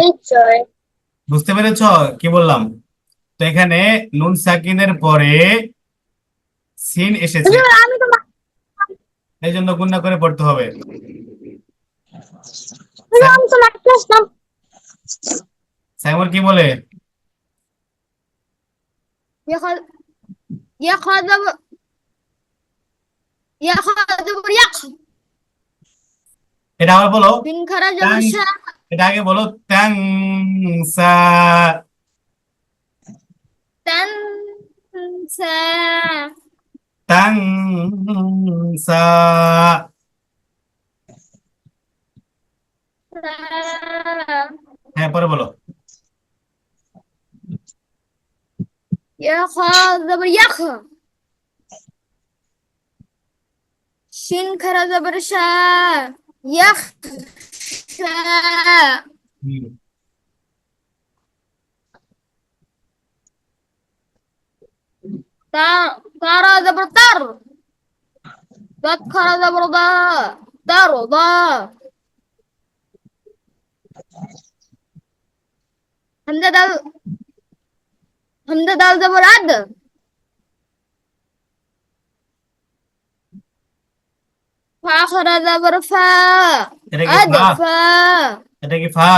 আচ্ছা হ্যাঁ, বুঝতে পেরেছ কি বললাম? তো এখানে নুন সাকিনের পরে সিন এসেছে, আমি তো এই জন্য গুণনা করে পড়তে হবে। আমি তো মাত্র আসলাম। সাইমন কি বলে? ياخذ ياخذ ياخذ এটা আবার বলো। من خرج ট্যাং, برشا এটা আগে বলো ট্যাং সা। تنسى ট্যাং সা। হ্যাঁ পরে বলো। ياخذ شين خرج برشا يخشى হুম। ترى زبرتر تذكر زبردا ترضى همزة دال همزة دال زبر عد فآخر زبر فا এটা কি عد ফা? فا এটা কি ফা?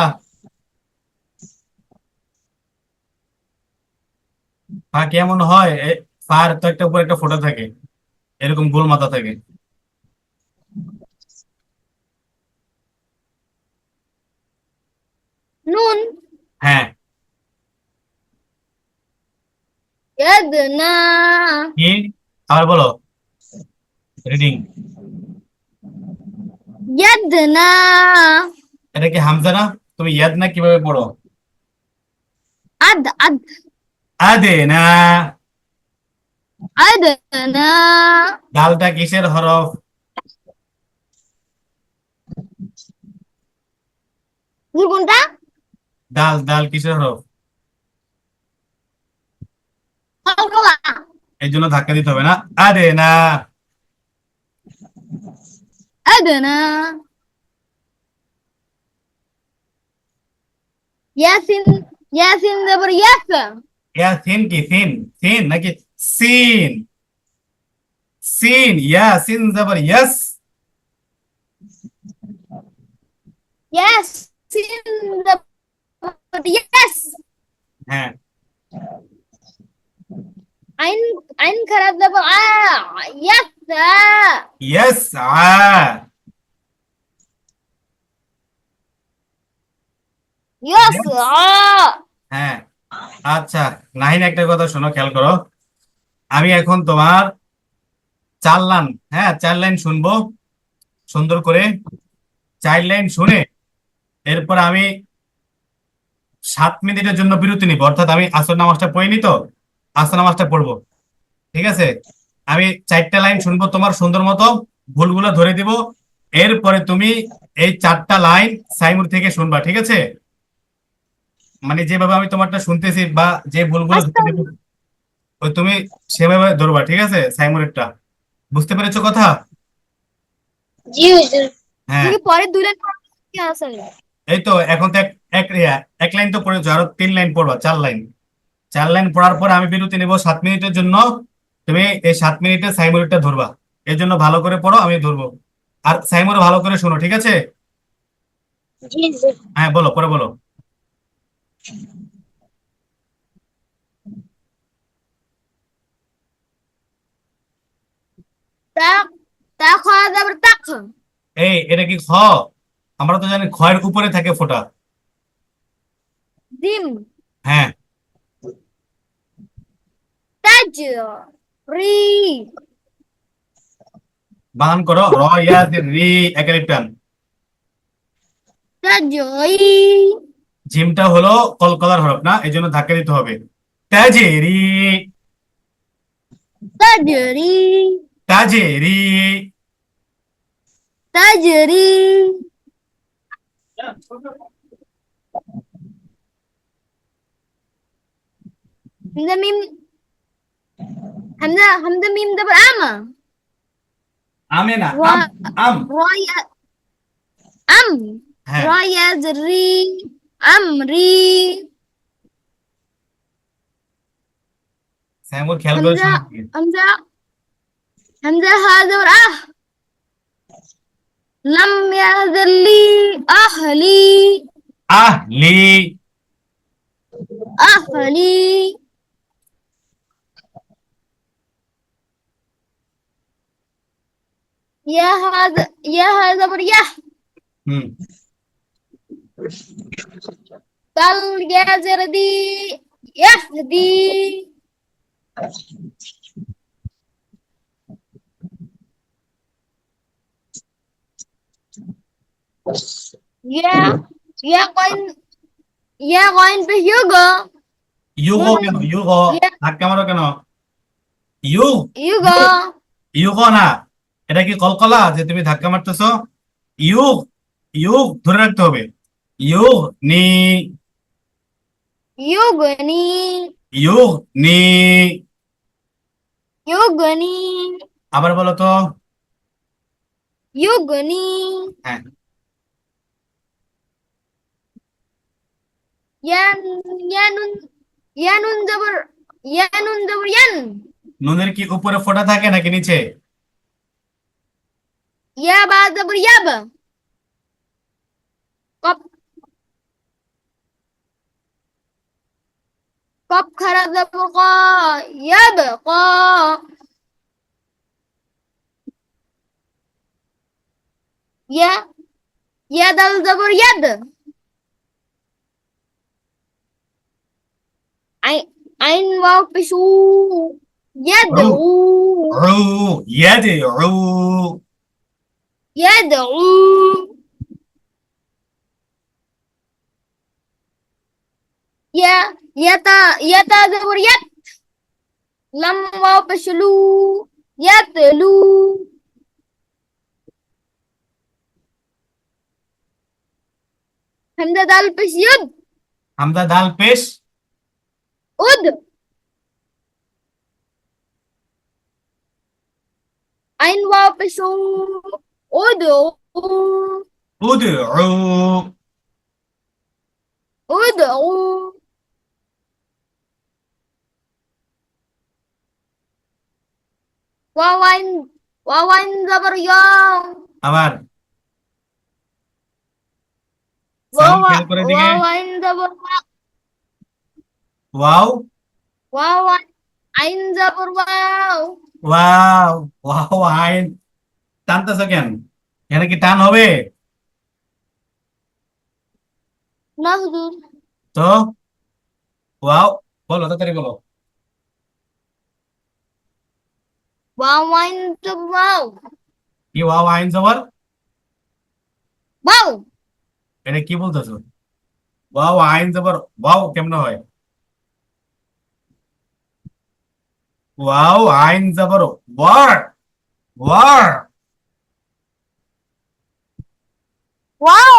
ফা কেমন হয়? ফার তো একটা উপরে একটা ফোঁটা থাকে, এরকম গোল মাথা থাকে। نون হ্যাঁ। يدنا কি? আবার বলো, রিডিং। يدنا এটা কি হামজা না? তুমি ইয়াদ না কিভাবে পড়ো? عد আদে না। عدنا ডালটা কিসের হরফ? কি কোনটা ডাল, ডাল কিসের হরফ? কলকলা এই জন্য ধাক্কা দিতে হবে না। আদে না। أدنى ياسين ياسين زبر ياسا ইয়া সিন কি সিন? সিন নাকি সিন? সিন, ইয়া সিন জবর ইয়াস। ياسين زبر يس হ্যাঁ। عين عين كرات زبر يسا ইয়াস আ। يسعى হ্যাঁ। আচ্ছা, নাহিন একটা কথা শোনো, খেয়াল করো। আমি এখন তোমার 4 লাইন, হ্যাঁ 4 লাইন শুনবো সুন্দর করে। 4 লাইন শুনে এরপর আমি 7 মিনিটের জন্য বিরতি নিব, অর্থাৎ আমি আসর নামাজটা পড়ে নি তো, আসর নামাজটা পড়বো। ঠিক আছে? আমি 4টা লাইন শুনবো তোমার সুন্দর মতো, ভুলগুলো ধরে দিব। এরপরে তুমি এই 4টা লাইন সাইমুর থেকে শুনবা, ঠিক আছে? মানে যেভাবে আমি তোমারটা শুনতেছি বা যে ভুলগুলো ধরে দিব, أستغفر ওই তুমি সেভাবে ধরবা, ঠিক আছে সাইমুরেরটা। বুঝতে পেরেছো কথা? জি হুজুর হ্যাঁ। যদি পরে দুই লাইন কি আছে এই তো এখন তো এক এক লাইন তো পড়েছো, আরো 3 লাইন পড়বা, 4 লাইন। 4 লাইন পড়ার পর আমি বিরতি নেবো 7 মিনিটের জন্য। তুমি এই 7 মিনিটে সাইমুরেরটা ধরবা। এর জন্য ভালো করে পড়ো, আমি ধরবো। আর সাইমুর ভালো করে শোনো, ঠিক আছে? জি হুজুর হ্যাঁ বলো, পরে বলো। তা তা খাওয়া যাবে তাক এই এটা কি খ? আমরা তো জানি খয়ের উপরে থাকে ফোঁটা। ডিম হ্যাঁ। তাজ রি বানান করো, র ইয়া রি, একালিপ টান। তাজ ই জিমটা হলো কলকলার হরফ না, এই জন্য ধাক্কা দিতে হবে। তাজেরি, তাজ রি তাজেরি। তাজ রি হামজা মিম হামজা হামজা মিম যাবে আমা আমে না, را আম। আম। را أم হ্যাঁ, را يزري أمري স্যামুর খেয়াল করে همزة শোনো। همزة همزة هذا لم يهدر لي أهلي আহলি। أهلي يا هذا بريح হুম। دل يا زردي يهدي يا يا قين يا قين بيوغا ইউগো نون কেন? ইউগো يا ধাক্কা মারো কেন? ইউ يوغا ইউগো না, এটা কি কলকলা যে তুমি ধাক্কা মারতেছো? ইউগ, ইউগ ধরে রাখতে হবে। ইউগ নি, يغني ইউগ নি। يغني আবার বলো তো। يغني হ্যাঁ, يا يا نون يا نون زبر يا نون زبر ين নুনের কি উপরে ফোঁটা থাকে নাকি নিচে? يا با زبر ياب قب قب خرا زبر قا يبقى يا يا دال زبر يد عين واو بشو রু, يدعو রু, ইয়াদে রু। يدعو يا تا زبر يد لم واو بشلو يتلو همزة دال بش يد হামজা দাল পেশ। أد عين واو بشو أدعو উদউ, أدعو واوين واوين زبر يا আবার সাউন্ড খেয়াল করে দিকে। واوين زبر ওয়াও, واوين عين زبر واو ওয়াও, ওয়াও আইন। টানতেছো কেন? এখানে কি টান হবে? نهضر তো ওয়াও, বলো তাড়াতাড়ি বলো। واوين زبر واو কি ওয়াও আইন জবর? واو এটা কি বলতেছো? ওয়াও আইন জবর ওয়াও কেমনে হয়? ওয়াও আইন জবর ওয়ার, ওয়ার, واو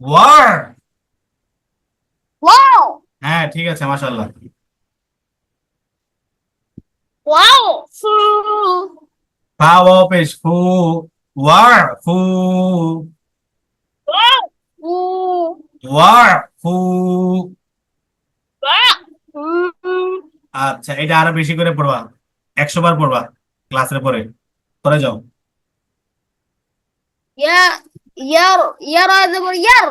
ওয়ার। واو হ্যাঁ, ঠিক আছে, মাশাআল্লাহ। واو فو ফা ওয়াও পেশ ফু, ওয়ার ফু, فو ওয়ার ফু। فو আচ্ছা, এটা আরো বেশি করে পড়বা, 100 বার পড়বা ক্লাসের পরে। পরে যাও। يا يرى زبر ير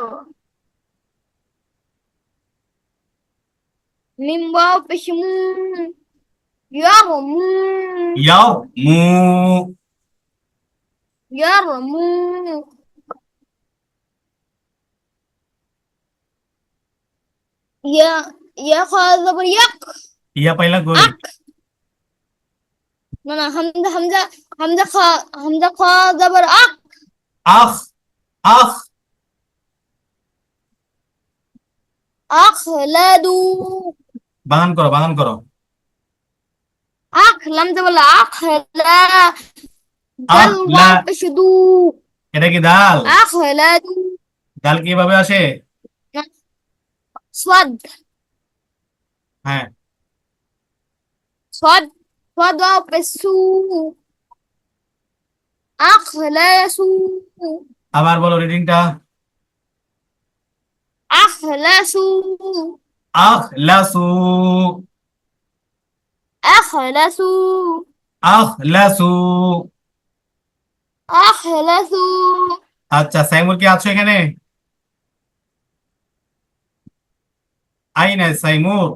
من واو بشمو يرمو ইয়াও মু, يرمو يا خا زبر يق ইয়া পাইলা কই? أك না হামজা খ জবর আক আখ, আখ। আখলাদু বানান করো, বানান করো। আখ লাম জবর আখলা আখ দাল লা, ওয়াও পেশদু এটা কি দাল? আখলাদু দাল কিভাবে আসে? সাদ হ্যাঁ, সাদ সাদ ওয়াও পেশু أخلصوا আবার বলো রিডিংটা। أخلصوا আখলাসু। أخلصوا আখলাসু। أخلصوا আচ্ছা, সাইমুর কি আছো এখানে? আইনা সাইমুর?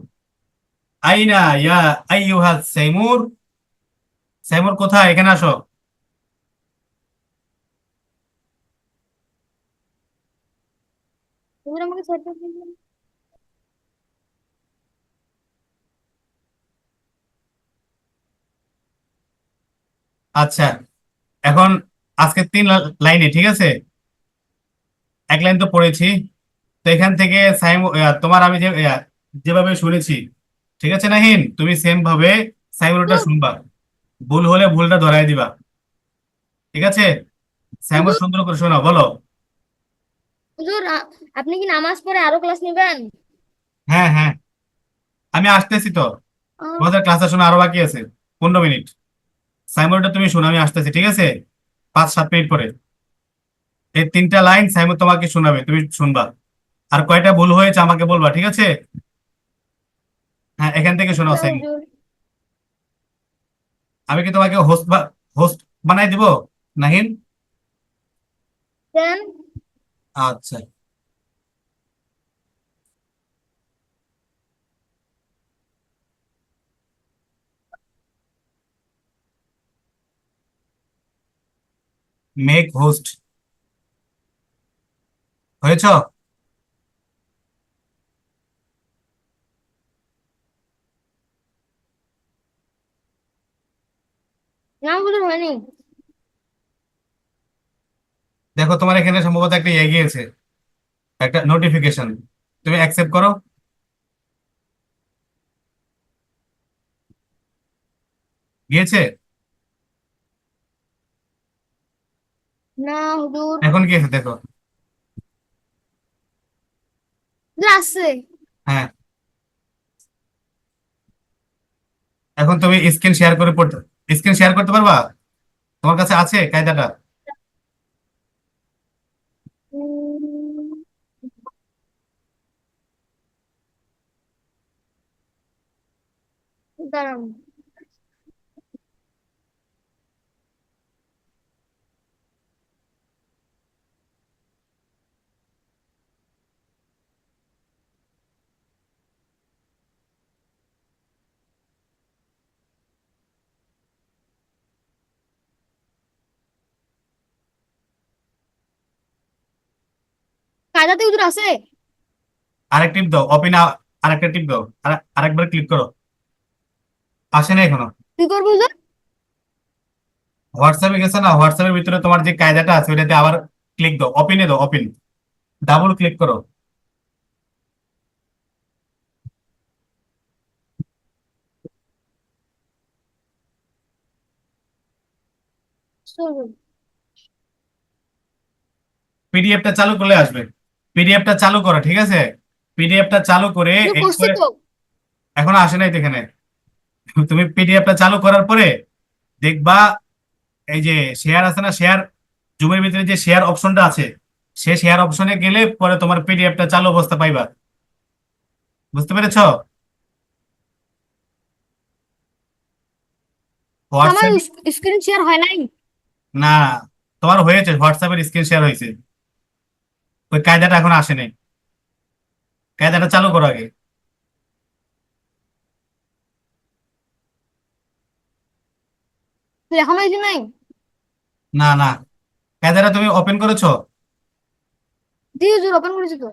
আইনা ইয়া আইয়ুহা সাইমুর? সাইমুর কোথায়? এখানে আসো। হুজুর আমাকে ছেড়ে দিন। আচ্ছা, এখন আজকে তিন লাইনে, ঠিক আছে? এক লাইন তো পড়েছি। তো এখান থেকে তোমার আমি যেভাবে শুনেছি, ঠিক আছে নাহিন, তুমি সেম ভাবে সাইমুরটা হুজুর শুনবা। ভুল হলে ভুলটা ধরাই দিবা, ঠিক আছে? সাইমুর হুজুর সুন্দর করে শোনো, বলো। হুজুর, আপনি কি নামাজ পড়ে আরো ক্লাস নেবেন? হ্যাঁ, হ্যাঁ, আমি আসতেছি তো। আহ, তোমাদের ক্লাসের শোনা আরো বাকি আছে, 15 মিনিট। সাইমুরটা তুমি শোনো, আমি আসতেছি, ঠিক আছে? 5-7 মিনিট পরে এই তিনটা লাইন সাইমুর তোমাকে শোনাবে, তুমি শুনবা। আর কয়টা ভুল হয়েছে আমাকে বলবা, ঠিক আছে? হ্যাঁ, এখান থেকে শোনাও আচ্ছা সাইমুর। হুজুর। আমি কি তোমাকে হোস্ট বানাই দিব নাহিন? দেন। আচ্ছা। মেক হোস্ট হয়েছ? না হুজুর হয়নি। দেখো, তোমার এখানে সম্ভবত একটা ইয়ে গিয়েছে, একটা নোটিফিকেশন। তুমি অ্যাকসেপ্ট করো। গিয়েছে? না হুজুর। এখন গিয়েছে, দেখো। হুজুর আসছে। হ্যাঁ, এখন তুমি স্ক্রিন শেয়ার করতে পারবা? তোমার কাছে আছে কায়দাটা? উম, দাঁড়ান। কায়দাতে হুজুর আছে। আরেক টিপ দাও, আরেকটা টিপ দাও, আরেকবার ক্লিক করো। আসে না এখনো? কি করবো হুজুর? হোয়াটসঅ্যাপে গেছে না? হোয়াটসঅ্যাপের ভিতরে তোমার যে কায়দাটা আছে ওইটাতে আবার ক্লিক দাও, ওপেনে দাও, ওপেন, ডাবল ক্লিক করো। হুজুর পিডিএফটা চালু করলে আসবে। পিডিএফটা চালু করো, ঠিক আছে? পিডিএফটা চালু করে হুজুর করছি এরপরে, তো। এখনো আসে নাই তো এখানে। তুমি পিডিএফটা চালু করার পরে দেখবা এই যে শেয়ার আছে না, শেয়ার, জুমের ভিতরে যে শেয়ার অপশনটা আছে, সে শেয়ার অপশনে গেলে পরে তোমার পিডিএফটা চালু অবস্থা পাইবা। বুঝতে পেরেছো? আমার হোয়াটসঅ্যাপ। স্ক্রিন শেয়ার হয় নাই। না, তোমার হয়েছে, হোয়াটসঅ্যাপের স্ক্রিন শেয়ার হয়েছে, ওই কায়দাটা এখন আসে নাই। কায়দাটা চালু করো আগে। তো এখন হয়েছে নাই। না, না, কায়দাটা তুমি ওপেন করেছো? জি হুজুর ওপেন করেছি তো।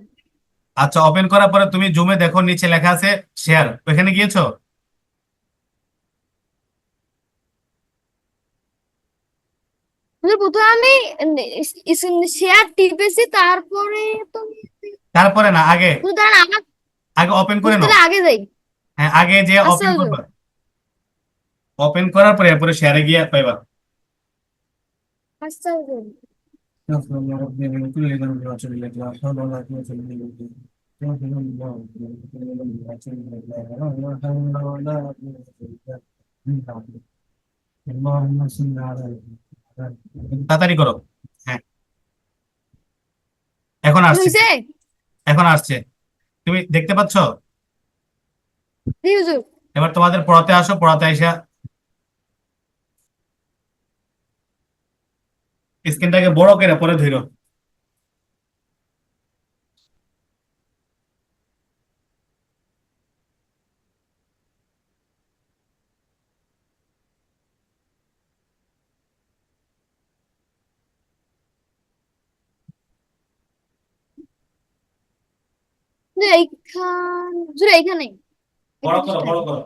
আচ্ছা, ওপেন করার পরে তুমি জুমে দেখো, নিচে লেখা আছে শেয়ার, ওখানে গিয়েছো? হুজুর প্রথমে আমি শেয়ার টিপেছি তারপরে তো। তারপরে না, আগে, হুজুর দাঁড়ান আমার। আগে ওপেন করে হুজুর নাও। তাহলে আগে যাই। হ্যাঁ, আগে যে আচ্ছা ওপেন হুজুর। করবা, ওপেন করার পরে এরপরে শেয়ারে গিয়ে পাইবা। আচ্ছা হুজুর। اللهم صل على তাড়াতাড়ি করো। হ্যাঁ, এখন আসছে। হইছে? এখন আসছে। তুমি দেখতে পাচ্ছ? জি হুজুর। এবার তোমাদের পড়াতে আসো, পড়াতে আইসা স্ক্রিনটাকে বড় করে পরে ধরো। হুজুর হুজুর এইখানে এই বড় করো, বড় পৃষ্ঠায়। করো।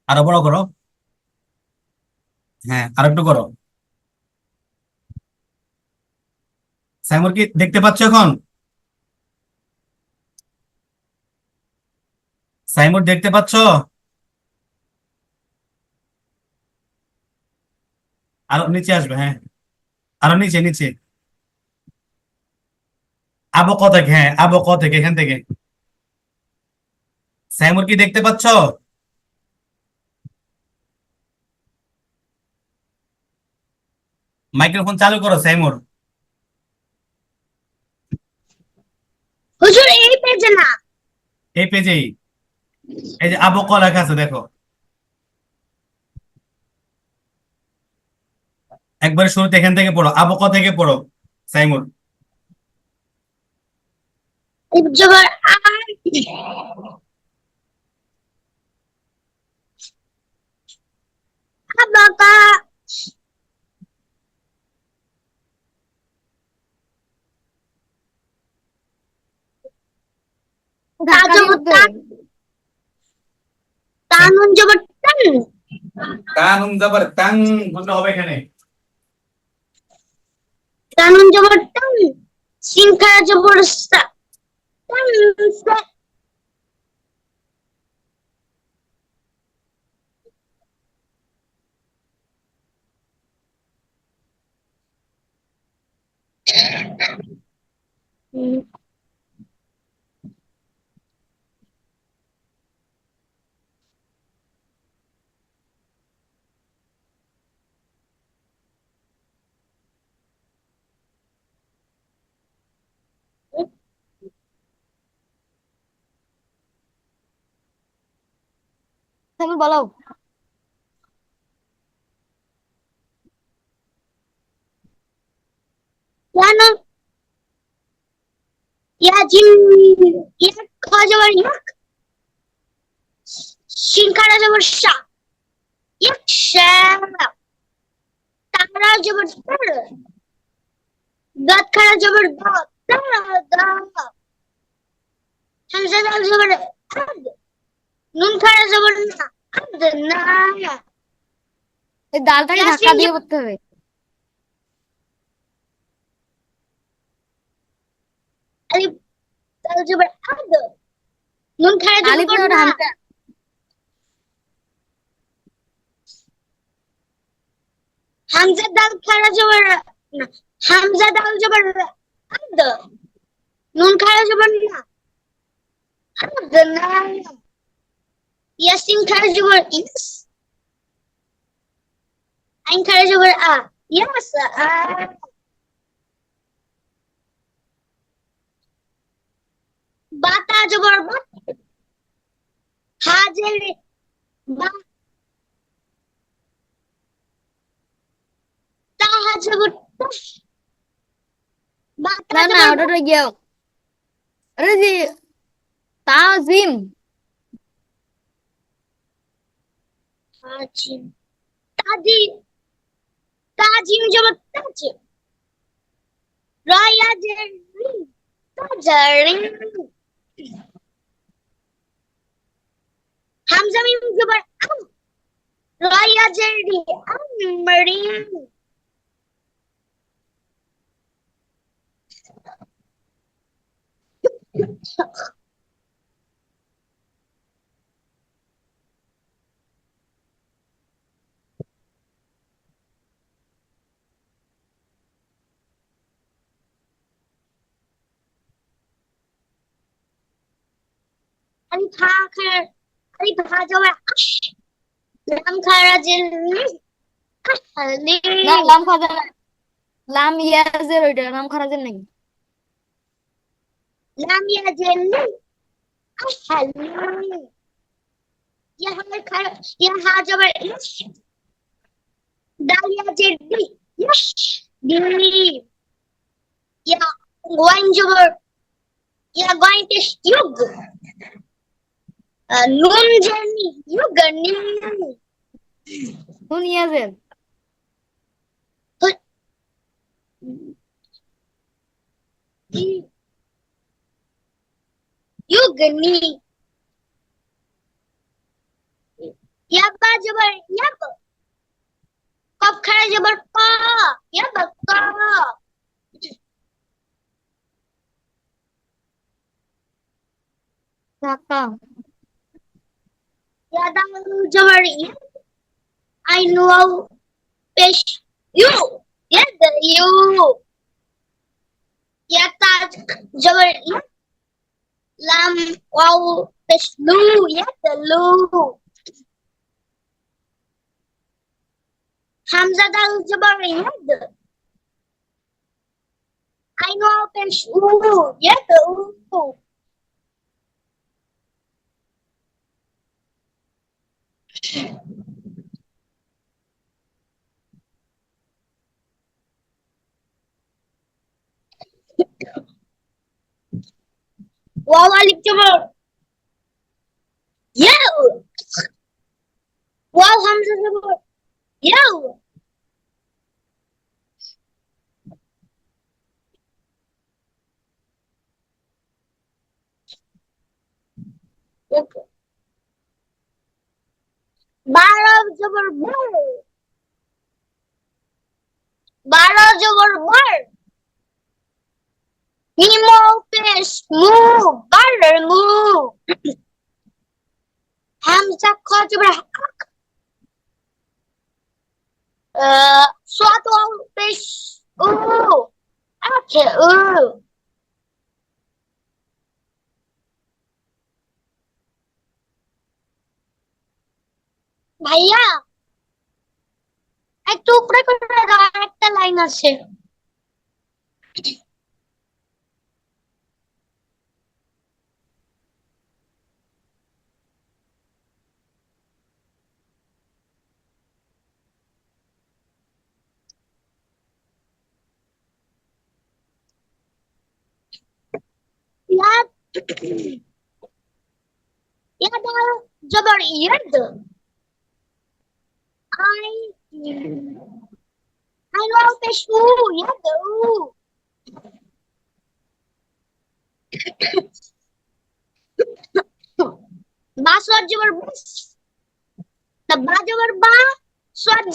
আরো বড় করো। হ্যাঁ, আর একটু করো। সাইমুর কি দেখতে পাচ্ছ এখন? সাইমুর দেখতে পাচ্ছ? আরো নিচে আসবে, হ্যাঁ। আরো নিচে, নিচে। আবো ক থেকে, হ্যাঁ, আবো ক থেকে, এখান থেকে। সাইমুর কি দেখতে পাচ্ছ? মাইক্রোফোন চালু করো সাইমুর। হুজুর এই পেজে না। এই পেজেই, এই যে আবো ক লেখা আছে দেখো। একবার শুরুতে এখান থেকে পড়ো, আবো ক থেকে পড়ো সাইমুর। জবর আ, আবাকা, ধাক্কা দিয়ে পড়তে হবে। তানুন জবর তান, তানুম জবর তাং বলতে হবে এখানে। তানুন জবর তান, সিংখারা জবর সা, তান সা। তুমি বলো। কেন? ইয়া জিম, ইয়া খা জবর ইয়াক, সিংখারা জবর সা, ইয়াক শা, তারা জবর তার, দাঁত খারা জবর দাঁত, তারা দাঁত, হামজা দাল জবর আদ, নুন খারা জবর না, আদ না। এই ডালটাকে ধাক্কা দিয়ে পড়তে হবে। আলিফ দাল জবর আদ, নুন খারা আলিফ জবর না, হামজা। হামজা দাল খারা জবর না, হামজা দাল জবর আদ, নুন খারা জবর না, আদ না। ইয়াসিন খারা জবর ইস, আইন খারা জবর আ, ইয়াস আ। বাতা জবর বাত, হাজের বা, তাহা জবর তাস, বাতা না না, জবর ওটা গিয়ে আরে জি তাজিম। তাজিম, তাজি, তাজিম জবর তাজ, রায়া জের রি, তাজারিন। হামজা মিম জবর আম, রায়া জের রি, আমরিন। ألف ها جمع أش لام خرج না লাম খাজা না, লাম ইয়াজের ওইটা নাম খারাজের নাই। لام يجل أحل يا ها جمع إش دال يجل يش دي يا وين جبر يا going to يوج نون جني يوجني নুন ইয়াজের يوجني يا با جبر يا قف خرج جبر قا يا بقى Dhaka يا دال جبر I know fish you يا يو يا تاج جبر لام واو fish لو يا لو حمزة دال جبر يد I know fish يد واو ألف جبر يو واو همزة جبر يو بارا جبر بر بارا جبر بر Nemo fish move butter move Hamza caught jabr swallow fish ooh okay ooh ভাইয়া একটু উপরে করে দাও একটা লাইন আছে يد يد جبر يد I know fish ooh يد ooh ba swat jabr bus the ba jabr ba swat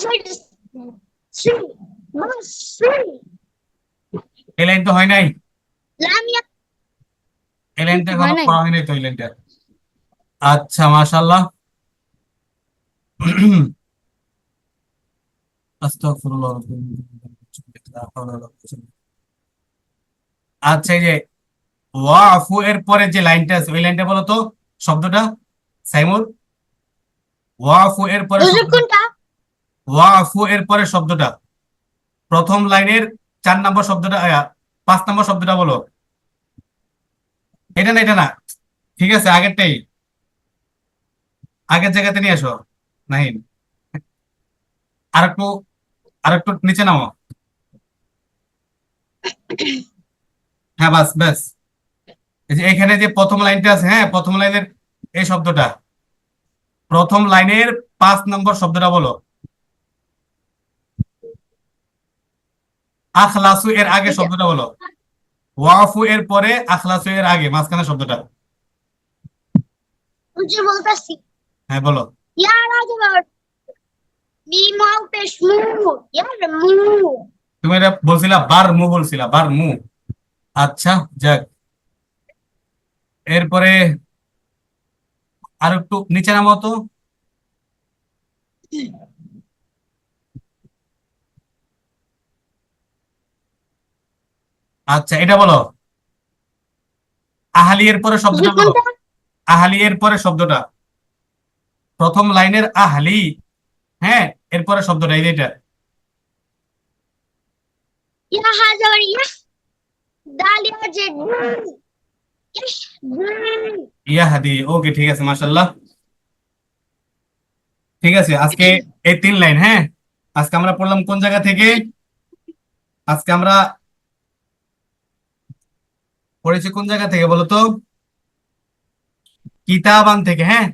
si bus si এই line তো হয় নাই, lam ya এই লাইনটা হয় এখনো নাই। পড়া হয় নাই তো এই লাইনটা। আচ্ছা মাশাআল্লাহ। আস্তাগফিরুল্লাহ। আচ্ছা এই যে ওয়াফু এর পরে যে লাইনটা আছে ওই লাইনটা বলো তো শব্দটা সাইমুর। ওয়াফু এর পরে হুজুর কোনটা ওয়াফু এর পরে শব্দটা প্রথম লাইনের 4 নম্বর শব্দটা 5 নম্বর শব্দটা বলো। এটা না এটা না, ঠিক আছে আগেরটাই, আগের জায়গাতে নিয়ে আসো নাহিন। আরেকটু আরেকটু নিচে নামো। হ্যাঁ বাস ব্যাস, এই যে এখানে যে প্রথম লাইনটা আছে, হ্যাঁ প্রথম লাইনের এই শব্দটা, প্রথম লাইনের 5 নম্বর শব্দটা বলো। আখলাসু এর আগে শব্দটা বলো। ওয়াফু এর পরে আখলাসু এর আগে মাঝখানে শব্দটা। হুজুর বলতাছি হ্যাঁ বলো। ইয়া রাজবার মিম আও পেশ মু ইয়া মু তুমি এটা বলছিলা বার মু, বলছিলা বার মু। আচ্ছা যাক, এরপরে আর একটু নিচে নামো তো। আচ্ছা এটা বলো, আহালি এর পরে শব্দটা হুজুর বলো। কোনটা আহলি এর পরে শব্দটা, প্রথম লাইনের আহলি, হ্যাঁ, এরপরে শব্দটা এই যে এটা। ইয়া হা জবর ইয়া, দাল ইয়া যে ইশ, ইয়াহাদি, ওকে ঠিক আছে, মাশাআল্লাহ। ঠিক আছে, আজকে এই 3 লাইন, হ্যাঁ। আজকে আমরা পড়লাম কোন জায়গা থেকে? আজকে আমরা পড়েছি কোন জায়গা থেকে বলো তো? কিতাবান থেকে, হ্যাঁ।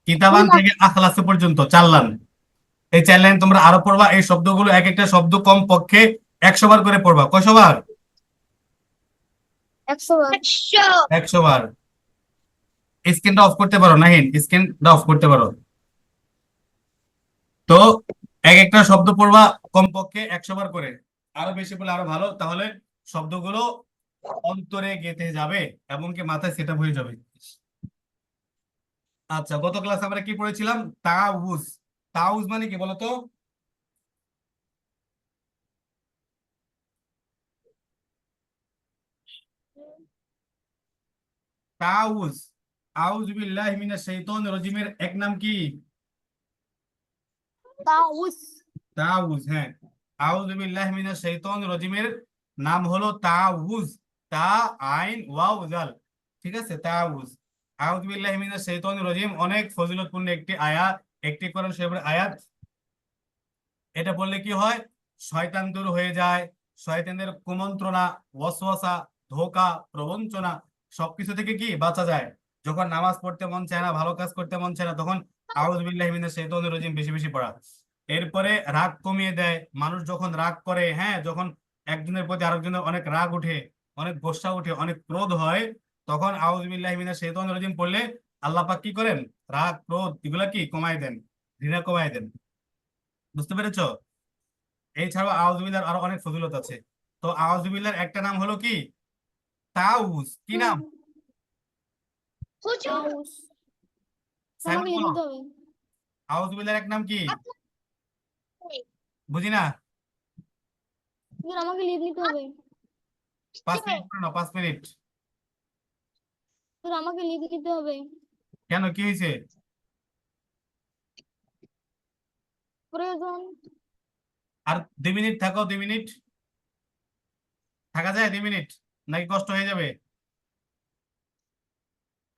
কিতাবান থেকে আখলাস পর্যন্ত 4 লাইন। এই 4 লাইন তোমরা আরো পড়বা। এই শব্দগুলো এক একটা শব্দ কম পক্ষে 100 বার করে পড়বা। কয়শো বার? 100 বার। 100, 100 বার। স্ক্রিনটা অফ করতে পারো নাহিন, স্ক্রিনটা অফ করতে পারো। তো এক একটা শব্দ পড়বা কমপক্ষে 100 বার করে। আরো বেশি বলে আরো ভালো, তাহলে শব্দগুলো অন্তরে গেঁথে যাবে এবং কি মাথায় সেট আপ হয়ে যাবে। আচ্ছা, গত ক্লাসে আমরা কি পড়েছিলাম? তাউজ। তাউজ মানে কি বলতো? তাউজ, আউযু বিল্লাহি মিনাশ শাইতানির রাজিমের এক নাম কি? তাউস। তাউজ, হ্যাঁ। আউযু বিল্লাহি মিনাশ শাইতানির রাজিমের নাম হলো তাউজ। তা, আইন, ওয়াও, জাল। ঠিক আছে, তাউজ। আউযু বিল্লাহি মিনাশ শাইতানির রাজিম অনেক ফজিলতপূর্ণ একটি আয়াত, একটি কোরআন শরীফের আয়াত। এটা বললে কি হয়? শয়তান দূর হয়ে যায়, শয়তানদের কুমন্ত্রণা, ওয়াসওয়াসা, ধোঁকা, প্রবঞ্চনা সবকিছু থেকে কি বাঁচা যায়। যখন নামাজ পড়তে মন চায় না, ভালো কাজ করতে মন চায় না, তখন আউযু বিল্লাহি মিনাশ শাইতানির রাজিম বেশি বেশি পড়া। এরপরে রাগ কমিয়ে দেয়। মানুষ যখন রাগ করে, হ্যাঁ, যখন একজনের প্রতি আরেকজনের অনেক রাগ উঠে, অনেক গোসা উঠে, অনেক ক্রোধ হয়, তখন আউযু বিল্লাহি মিনাশ শাইতানির রাজিম পড়লে আল্লাহ পাক কি করেন? রাগ, ক্রোধ এগুলা কি কমায় দেন, ঘৃণা কমায় দেন। বুঝতে পেরেছো? এছাড়াও আউযুবিল্লাহর আরো অনেক ফজিলত আছে। তো আউযুবিল্লাহর একটা নাম হলো কি? তাউজ। কি নাম? হুজুর, তাউস। সাইমন আমাকে লিখে বলো, নিতে হবে। আউযুবিল্লাহর এক নাম কি? আপনি বুঝি না। হুজুর, আমাকে লিখে নিতে হবে। 5 মিনিট করে নাও, 5 মিনিট। হুজুর, আমাকে লিখে নিতে হবে। কেন, কি হয়েছে? প্রয়োজন। আর 2 মিনিট থাকো, 2 মিনিট থাকা যায়? 2 মিনিট নাকি কষ্ট হয়ে যাবে?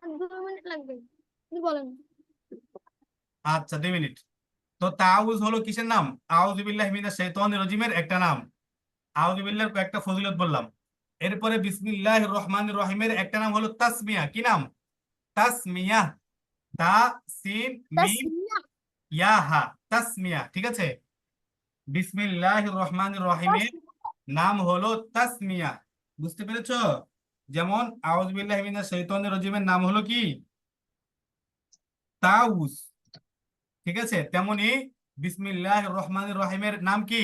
আর 2 মিনিট লাগবে। কি বলেন? আচ্ছা, 2 মিনিট। তো তাউজ হলো কিসের নাম? আউযুবিল্লাহি মিনাশ শাইতানির রাজিমের একটা নাম। আউযুবিল্লাহর কয়েকটা ফজিলত বললাম। এরপরে বিসমিল্লাহির রহমানির রহিমের একটা নাম হলো তাসমিয়া। কি নাম? তাসমিয়া। তা, সিন, মিম, তাসমিয়া। ইয়াহা, তাসমিয়া। ঠিক আছে, বিসমিল্লাহির রহমানির রহিমের তাসমিয়া। নাম হলো তাসমিয়া। বুঝতে পেরেছো? যেমন আউযু বিল্লাহি মিনাশ শাইতানির রাজিমের নাম হলো কি? তাউস। ঠিক আছে, তেমনি বিসমিল্লাহির রহমানির রহিমের নাম কি?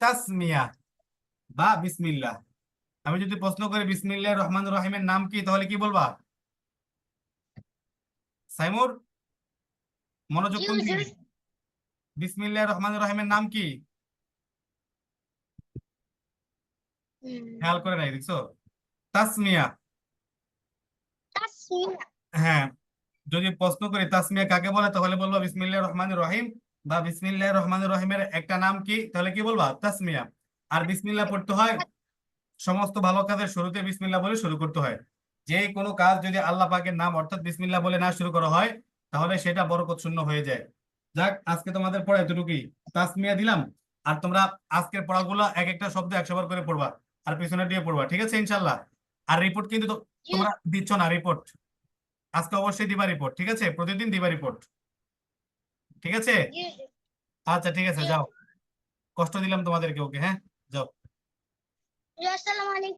তাসমিয়া বা বিসমিল্লাহ। আমি যদি প্রশ্ন করি বিসমিল্লাহির রহমানির রহিমের নাম কি, তাহলে কি বলবা? সাইমুর, মনোযোগ জি কোন হুজুর। দিকে? বিসমিল্লাহির রহমানির রহিমের নাম কি? খেয়াল করে নাই, দেখছো? তাসমিয়া। তাসমিয়া, হ্যাঁ, যদি প্রশ্ন করি তাসমিয়া কাকে বলে, তাহলে বলবা বিসমিল্লাহির রহমানির রহিম বা বিসমিল্লাহির রহমানির রহিমের একটা নাম কি, তাহলে কি বলবা? তাসমিয়া। আর বিসমিল্লাহ পড়তে হয় সমস্ত ভালো কাজের শুরুতে, বিসমিল্লাহ বলে শুরু করতে হয়। যে কোনো কাজ যদি আল্লাহ পাকের নাম অর্থাৎ বিসমিল্লাহ বলে না শুরু করা হয়, তাহলে সেটা বরকত শূন্য হয়ে যায়। যাক, আজকে তোমাদের পড়া এতটুকুই। তাসমিয়া দিলাম। আর তোমরা আজকের পড়াগুলো এক একটা শব্দ 100 বার করে পড়বা, আর পিছনে দিয়ে পড়বা। ঠিক আছে, ইনশাল্লাহ। আর রিপোর্ট কিন্তু জি তোমরা দিচ্ছ না রিপোর্ট। আজকে অবশ্যই দিবা রিপোর্ট, ঠিক আছে? প্রতিদিন দিবা রিপোর্ট, ঠিক আছে? জি হুজুর, আচ্ছা, ঠিক আছে, জি যাও। কষ্ট দিলাম তোমাদেরকে, ওকে, হ্যাঁ, যাও। হুজুর, আসসালামু আলাইকুম।